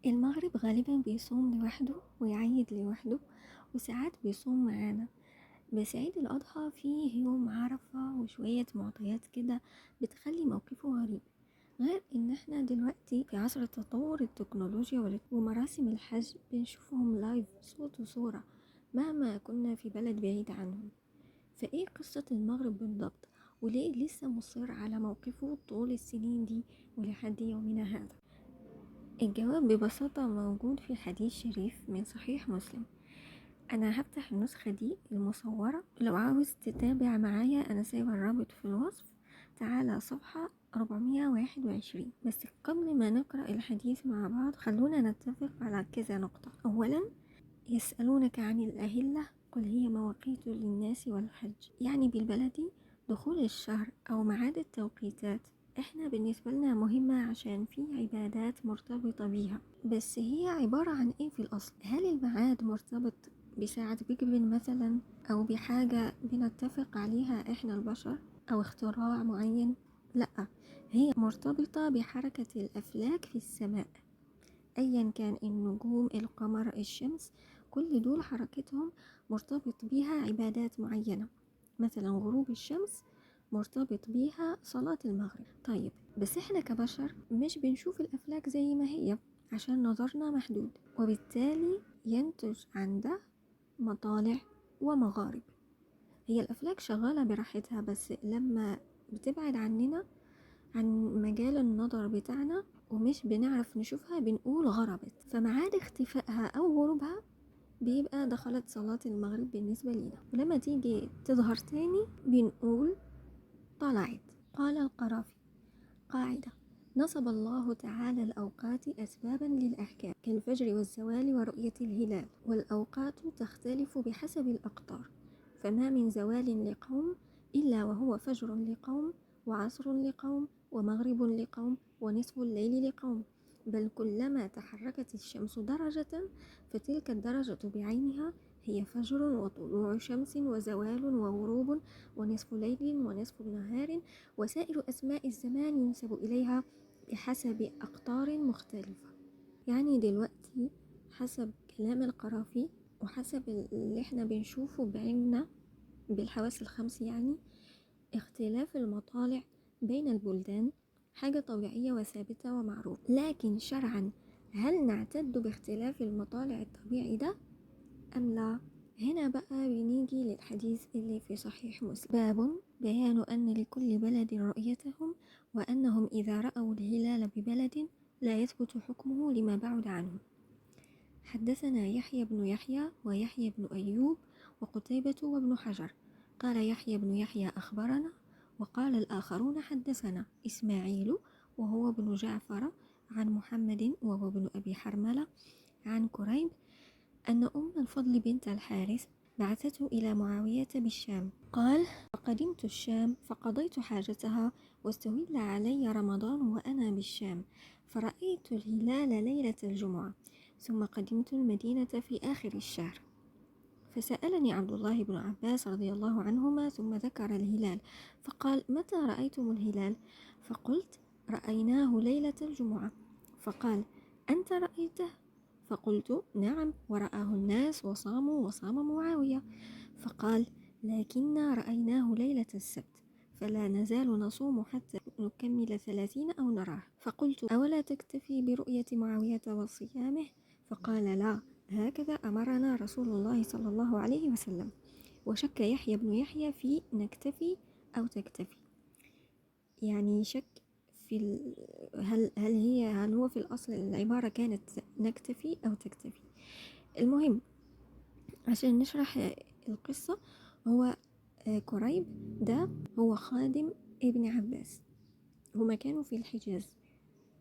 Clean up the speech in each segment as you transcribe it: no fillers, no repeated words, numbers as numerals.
المغرب غالبا بيصوم لوحده ويعيد لوحده، وساعات بيصوم معانا. بس عيد الأضحى فيه يوم عرفة وشوية معطيات كده بتخلي موقفه غريب. غير ان احنا دلوقتي في عصر تطور التكنولوجيا ومراسم الحج بنشوفهم لايف صوت وصورة مهما كنا في بلد بعيد عنهم. فايه قصة المغرب بالضبط؟ وليه لسه مصر على موقفه طول السنين دي ولحد يومنا هذا؟ الجواب ببساطة موجود في حديث شريف من صحيح مسلم. أنا هفتح النسخة دي المصورة، لو عاوز تتابع معايا أنا سايبة الرابط في الوصف. تعالى صفحة 421. بس قبل ما نقرأ الحديث مع بعض خلونا نتفق على كذا نقطة. أولا، يسألونك عن الأهلة قل هي مواقيت للناس والحج، يعني بالبلدي دخول الشهر أو ميعاد التوقيتات احنا بالنسبة لنا مهمة عشان في عبادات مرتبطة بيها. بس هي عبارة عن ايه في الأصل؟ هل الميعاد مرتبط بساعة بيج بن مثلا، أو بحاجة بنتفق عليها احنا البشر، أو اختراع معين؟ لأ، هي مرتبطة بحركة الأفلاك في السماء، أيا كان النجوم القمر الشمس، كل دول حركتهم مرتبط بيها عبادات معينة. مثلا غروب الشمس مرتبط بيها صلاة المغرب. طيب بس احنا كبشر مش بنشوف الأفلاك زي ما هي عشان نظرنا محدود، وبالتالي ينتج عن ده مطالع ومغارب. هي الأفلاك شغالة براحتها، بس لما بتبعد عننا عن مجال النظر بتاعنا ومش بنعرف نشوفها بنقول غربت، فمعاد اختفائها أو غروبها بيبقى دخلت صلاة المغرب بالنسبة لنا، ولما تيجي تظهر تاني بنقول طلعت. قال القرافي: قاعدة: نصب الله تعالى الأوقات أسبابا للأحكام كالفجر والزوال ورؤية الهلال، والأوقات تختلف بحسب الأقطار، فما من زوال لقوم إلا وهو فجر لقوم وعصر لقوم ومغرب لقوم ونصف الليل لقوم، بل كلما تحركت الشمس درجة فتلك الدرجة بعينها هي فجر وطلوع شمس وزوال وغروب ونصف ليل ونصف نهار، وسائر أسماء الزمان ينسب إليها بحسب أقطار مختلفة. يعني دلوقتي حسب كلام القرافي وحسب اللي احنا بنشوفه بعيننا بالحواس الخمس، يعني اختلاف المطالع بين البلدان حاجة طبيعية وثابتة ومعروفة، لكن شرعا هل نعتد باختلاف المطالع الطبيعي ده أم لا؟ هنا بقى بنيجي للحديث اللي في صحيح مسلم: باب بيان أن لكل بلد رؤيتهم، وأنهم إذا رأوا الهلال ببلد لا يثبت حكمه لما بعد عنه. حدثنا يحيى بن يحيى ويحيى بن أيوب وقتيبة وابن حجر. قال يحيى بن يحيى أخبرنا، وقال الآخرون حدثنا إسماعيل وهو ابن جعفر عن محمد وهو ابن أبي حرملة عن كريب أن أم الفضل بنت الحارث بعثته إلى معاوية بالشام. قال: فقدمت الشام فقضيت حاجتها، واستهل علي رمضان وأنا بالشام، فرأيت الهلال ليلة الجمعة، ثم قدمت المدينة في آخر الشهر، فسألني عبد الله بن عباس رضي الله عنهما ثم ذكر الهلال، فقال: متى رأيتم الهلال؟ فقلت: رأيناه ليلة الجمعة. فقال: أنت رأيته؟ فقلت: نعم، ورآه الناس وصاموا وصام معاوية. فقال: لكننا رأيناه ليلة السبت، فلا نزال نصوم حتى نكمل 30 أو نراه. فقلت: أولا تكتفي برؤية معاوية وصيامه؟ فقال: لا، هكذا أمرنا رسول الله صلى الله عليه وسلم. وشك يحيى بن يحيى في نكتفي أو تكتفي، يعني شك في هل هو في الأصل العبارة كانت نكتفي أو تكتفي. المهم عشان نشرح القصة، هو كريب ده هو خادم ابن عباس، هما كانوا في الحجاز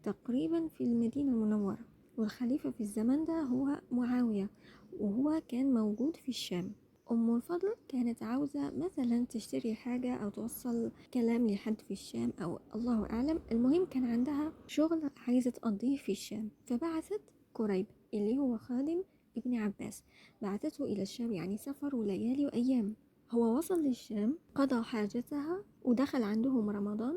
تقريبا في المدينة المنورة، والخليفة في الزمن ده هو معاوية، وهو كان موجود في الشام. أم الفضل كانت عاوزة مثلا تشتري حاجة أو توصل كلام لحد في الشام أو الله أعلم، المهم كان عندها شغل عايزة تقضيه في الشام، فبعثت كريب اللي هو خادم ابن عباس، بعثته إلى الشام، يعني سفر وليالي وأيام. هو وصل للشام قضى حاجتها ودخل عندهم رمضان،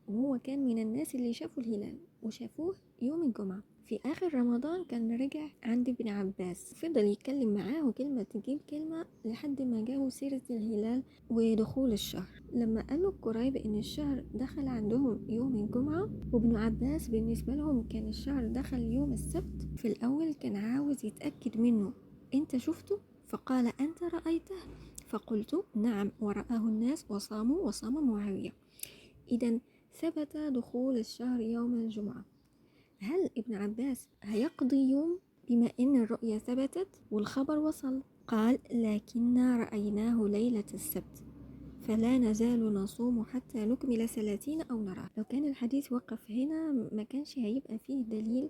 وهو كان من الناس اللي شافوا الهلال وشافوه يوم الجمعة، في آخر رمضان كان رجع عند ابن عباس، فضل يتكلم معاه وكلمة تجيب كلمة لحد ما جابوا سيرة الهلال ودخول الشهر. لما قالوا قريب إن الشهر دخل عندهم يوم الجمعة، وابن عباس بالنسبة لهم كان الشهر دخل يوم السبت، في الأول كان عاوز يتأكد منه: أنت شفته؟ فقال: أنت رأيته؟ فقلت: نعم، ورآه الناس وصاموا وصام معاوية. إذن ثبت دخول الشهر يوم الجمعة. هل ابن عباس هيقضي يوم بما إن الرؤية ثبتت والخبر وصل؟ قال: لكننا رأيناه ليلة السبت، فلا نزال نصوم حتى نكمل 30 أو نراه. لو كان الحديث وقف هنا ما كانش هيبقى فيه دليل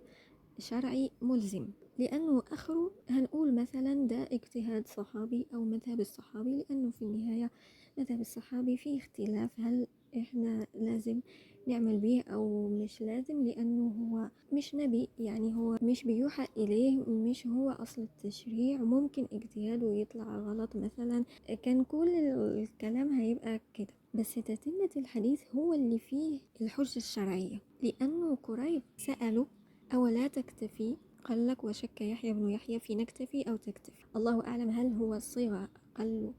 شرعي ملزم، لأنه آخره هنقول مثلا ده اجتهاد صحابي أو مذهب الصحابي، لأنه في النهاية مذهب الصحابي فيه اختلاف هل إحنا لازم نعمل به أو مش لازم، لأنه هو مش نبي، يعني هو مش بيوحى إليه، مش هو أصل التشريع، ممكن اجتهاده يطلع غلط مثلا. كان كل الكلام هيبقى كده، بس تتمة الحديث هو اللي فيه الحجة الشرعية، لأنه قريب سأله: أولا تكتفي؟ قال لك: وشك يحيى بن يحيى في نكتفي أو تكتفي، الله أعلم هل هو الصيغة. قال له: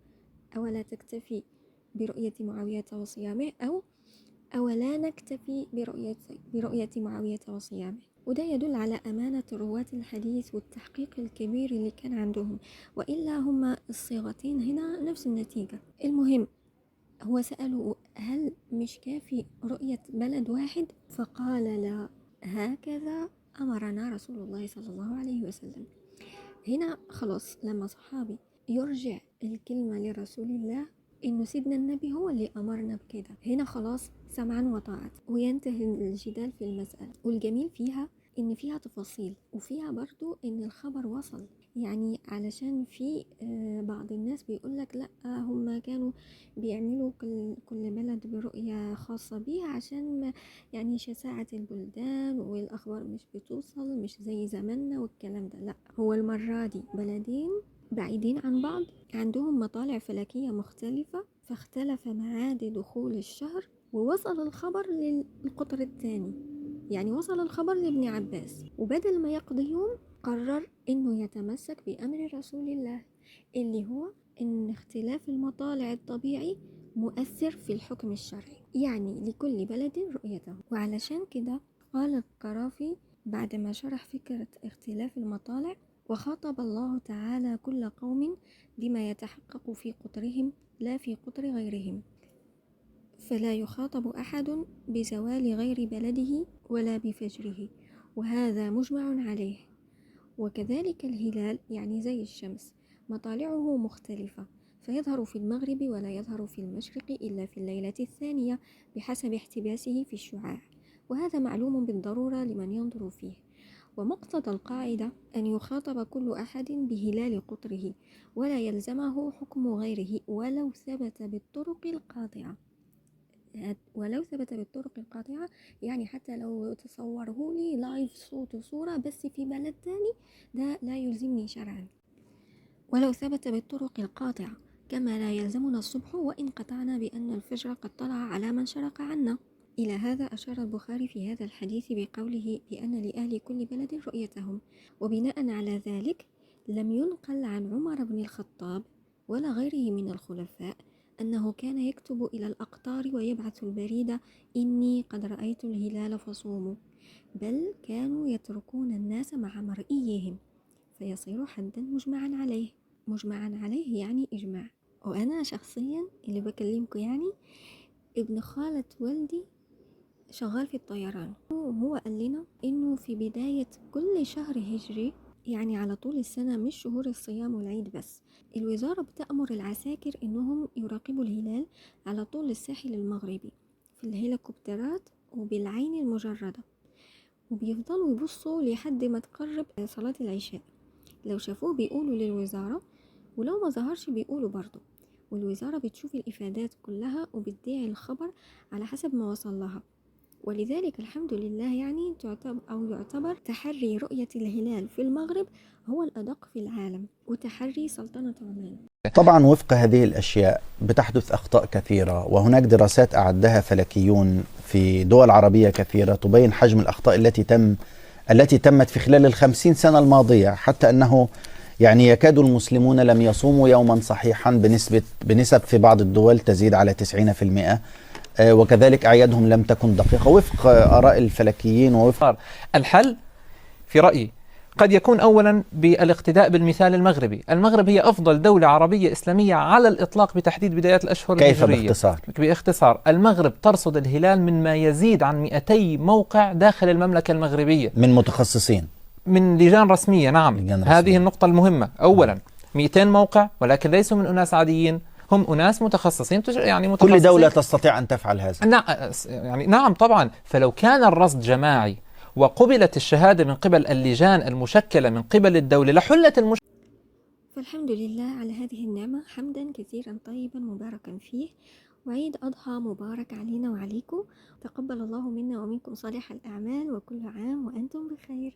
أولا تكتفي برؤية معاوية وصيامه، أو أولا نكتفي برؤية معاوية وصيامه. وده يدل على أمانة رواة الحديث والتحقيق الكبير اللي كان عندهم، وإلا هما الصيغتين هنا نفس النتيجة. المهم هو سأله: هل مش كافي رؤية بلد واحد؟ فقال: لا، هكذا أمرنا رسول الله صلى الله عليه وسلم. هنا خلاص لما صحابي يرجع الكلمة لرسول الله إنه سيدنا النبي هو اللي أمرنا بكده، هنا خلاص سمعا وطاعة وينتهي الجدال في المسألة. والجميل فيها إن فيها تفاصيل، وفيها برضو إن الخبر وصل، يعني علشان في بعض الناس بيقولك لأ هم كانوا بيعملوا كل بلد برؤية خاصة بيها عشان يعني شساعة البلدان والأخبار مش بتوصل، مش زي زماننا والكلام ده. لأ، هو المرة دي بلدين بعيدين عن بعض عندهم مطالع فلكية مختلفة، فاختلف ميعاد دخول الشهر، ووصل الخبر للقطر الثاني، يعني وصل الخبر لابن عباس، وبدل ما يقضي يوم قرر انه يتمسك بأمر رسول الله اللي هو ان اختلاف المطالع الطبيعي مؤثر في الحكم الشرعي، يعني لكل بلد رؤيته. وعلشان كده قال القرافي بعد ما شرح فكرة اختلاف المطالع: وخاطب الله تعالى كل قوم بما يتحقق في قطرهم لا في قطر غيرهم، فلا يخاطب أحد بزوال غير بلده ولا بفجره، وهذا مجمع عليه. وكذلك الهلال يعني زي الشمس مطالعه مختلفة، فيظهر في المغرب ولا يظهر في المشرق إلا في الليلة الثانية بحسب احتباسه في الشعاع، وهذا معلوم بالضرورة لمن ينظر فيه. ومقتضى القاعدة أن يخاطب كل أحد بهلال قطره ولا يلزمه حكم غيره ولو ثبت بالطرق القاطعة. يعني حتى لو تصوره لي لايف صوت وصورة بس في بلد تاني، ده لا يلزمني شرعا ولو ثبت بالطرق القاطعة، كما لا يلزمنا الصبح وإن قطعنا بأن الفجر قد طلع على من شرق عنا. إلى هذا أشار البخاري في هذا الحديث بقوله بأن لأهل كل بلد رؤيتهم، وبناء على ذلك لم ينقل عن عمر بن الخطاب ولا غيره من الخلفاء أنه كان يكتب إلى الأقطار ويبعث البريدة: إني قد رأيت الهلال فصوموا، بل كانوا يتركون الناس مع مرئيهم فيصير حدا مجمعا عليه. مجمعا عليه يعني إجماع. وأنا شخصيا اللي بكلمكم يعني ابن خالة والدي شغال في الطيران، وهو قال لنا إنه في بداية كل شهر هجري، يعني على طول السنة مش شهور الصيام والعيد بس، الوزارة بتأمر العساكر إنهم يراقبوا الهلال على طول الساحل المغربي في الهليكوبترات وبالعين المجردة، وبيفضلوا يبصوا لحد ما تقرب صلاة العشاء. لو شافوه بيقولوا للوزارة، ولو ما ظهرش بيقولوا برضو، والوزارة بتشوف الإفادات كلها وبتدعي الخبر على حسب ما وصل لها. ولذلك الحمد لله يعني يعتبر تحري رؤية الهلال في المغرب هو الأدق في العالم، وتحري سلطنة عمان. طبعا وفق هذه الأشياء بتحدث أخطاء كثيرة، وهناك دراسات أعدها فلكيون في دول عربية كثيرة تبين حجم الأخطاء التي تم التي تمت في خلال ال50 سنة الماضية، حتى أنه يعني يكاد المسلمون لم يصوموا يوما صحيحا بنسب في بعض الدول تزيد على 90%. وكذلك أعيادهم لم تكن دقيقة وفق آراء الفلكيين ووفق الحل في رأيي قد يكون أولا بالاقتداء بالمثال المغربي. المغرب هي أفضل دولة عربية إسلامية على الإطلاق بتحديد بدايات الأشهر كيف الهجرية. باختصار المغرب ترصد الهلال من ما يزيد عن 200 موقع داخل المملكة المغربية من متخصصين، من لجان رسمية. نعم، لجان رسمية. هذه النقطة المهمة. أولا 200 موقع، ولكن ليسوا من أناس عاديين، هم أناس متخصصين، يعني متخصصين. كل دولة تستطيع أن تفعل هذا. نعم طبعا. فلو كان الرصد جماعي وقبلت الشهادة من قبل اللجان المشكلة من قبل الدولة لحلت المشكلة. فالحمد لله على هذه النعمة، حمدا كثيرا طيبا مباركا فيه، وعيد أضحى مبارك علينا وعليكم. تقبل الله منا ومنكم صالح الأعمال، وكل عام وأنتم بخير.